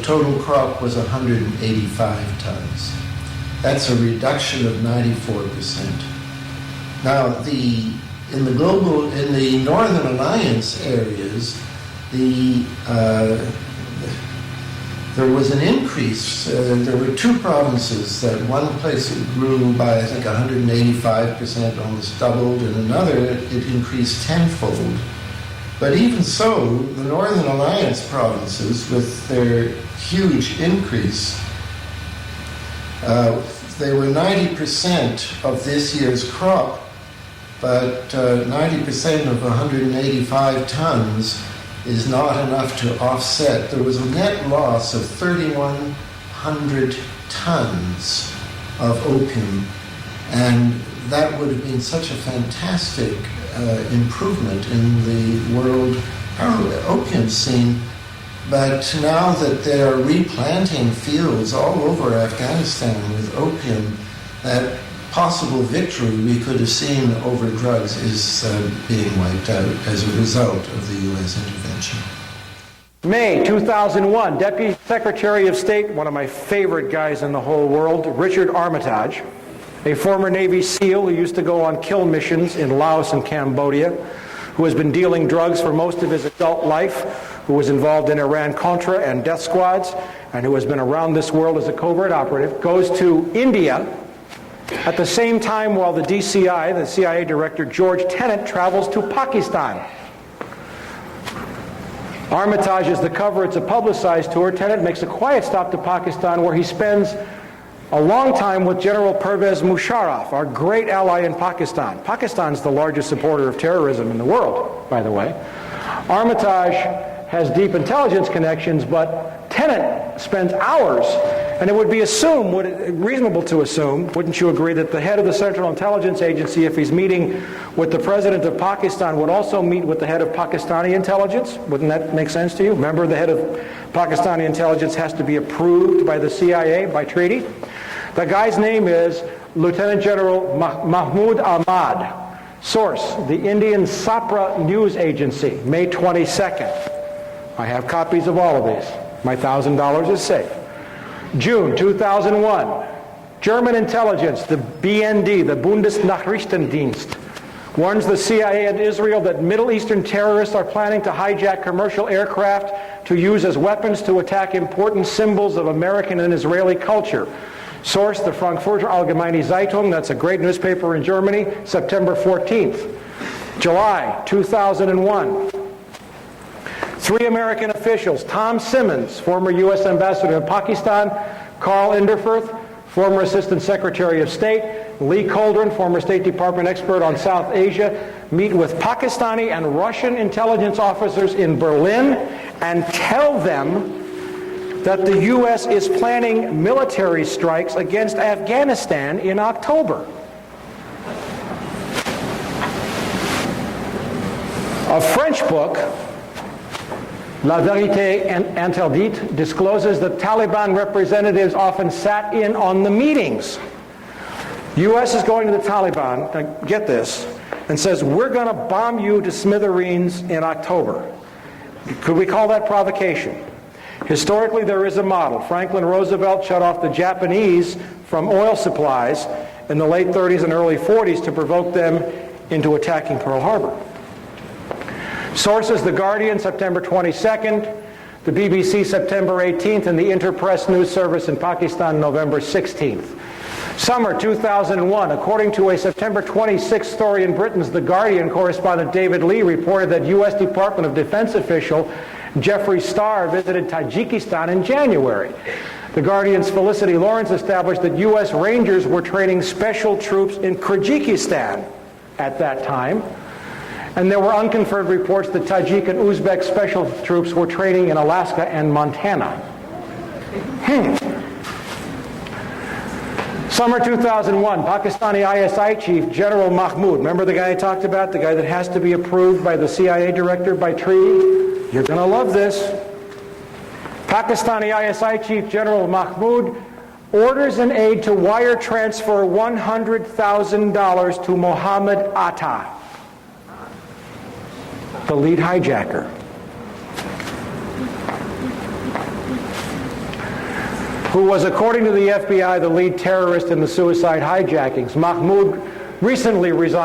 total crop was 185 tons. That's a reduction of 94%. Now, in the Northern Alliance areas, there was an increase. There were two provinces that one place it grew by, I think, 185%, almost doubled, and another it increased tenfold. But even so, the Northern Alliance provinces, with their huge increase, they were 90% of this year's crop, but 90% of 185 tons is not enough to offset. There was a net loss of 3,100 tons of opium, and that would have been such a fantastic improvement in the world opium scene. But now that they are replanting fields all over Afghanistan with opium, that possible victory we could have seen over drugs is being wiped out as a result of the U.S. intervention. May 2001, Deputy Secretary of State, one of my favorite guys in the whole world, Richard Armitage, a former Navy SEAL who used to go on kill missions in Laos and Cambodia, who has been dealing drugs for most of his adult life, who was involved in Iran-Contra and death squads, and who has been around this world as a covert operative, goes to India at the same time while the DCI, the CIA director George Tenet, travels to Pakistan. Armitage is the cover. It's a publicized tour. Tenet makes a quiet stop to Pakistan where he spends a long time with General Pervez Musharraf, our great ally in Pakistan. Pakistan's the largest supporter of terrorism in the world, by the way. Armitage has deep intelligence connections, but Tenet spends hours, and it would be reasonable to assume, wouldn't you agree, that the head of the Central Intelligence Agency, if he's meeting with the president of Pakistan, would also meet with the head of Pakistani intelligence? Wouldn't that make sense to you? Remember, the head of Pakistani intelligence has to be approved by the CIA by treaty. The guy's name is Lieutenant General Mahmood Ahmad. Source, the Indian Sapra News Agency, May 22nd. I have copies of all of these. My $1,000 is safe. June 2001, German intelligence, the BND, the Bundesnachrichtendienst, warns the CIA and Israel that Middle Eastern terrorists are planning to hijack commercial aircraft to use as weapons to attack important symbols of American and Israeli culture. Source, the Frankfurter Allgemeine Zeitung, that's a great newspaper in Germany, September 14th. July 2001. Three American officials, Tom Simmons, former U.S. ambassador to Pakistan, Carl Inderfurth, former Assistant Secretary of State, Lee Coldren, former State Department expert on South Asia, meet with Pakistani and Russian intelligence officers in Berlin and tell them that the U.S. is planning military strikes against Afghanistan in October. A French book, La Vérité Interdite, discloses that Taliban representatives often sat in on the meetings. U.S. is going to the Taliban, get this, and says, we're going to bomb you to smithereens in October. Could we call that provocation? Historically, there is a model. Franklin Roosevelt shut off the Japanese from oil supplies in the late 30s and early 40s to provoke them into attacking Pearl Harbor. Sources, The Guardian, September 22nd, the BBC, September 18th, and the Interpress News Service in Pakistan, November 16th. Summer 2001, according to a September 26th story in Britain's The Guardian, correspondent David Lee reported that U.S. Department of Defense official Jeffrey Starr visited Tajikistan in January. The Guardian's Felicity Lawrence established that U.S. Rangers were training special troops in Kyrgyzstan at that time. And there were unconfirmed reports that Tajik and Uzbek special troops were training in Alaska and Montana. Summer 2001, Pakistani ISI chief General Mahmood, remember the guy I talked about, the guy that has to be approved by the CIA director by treaty? You're going to love this. Pakistani ISI chief General Mahmood orders an aide to wire transfer $100,000 to Mohammed Atta, the lead hijacker. who was, according to the FBI, the lead terrorist in the suicide hijackings. Mahmoud recently resigned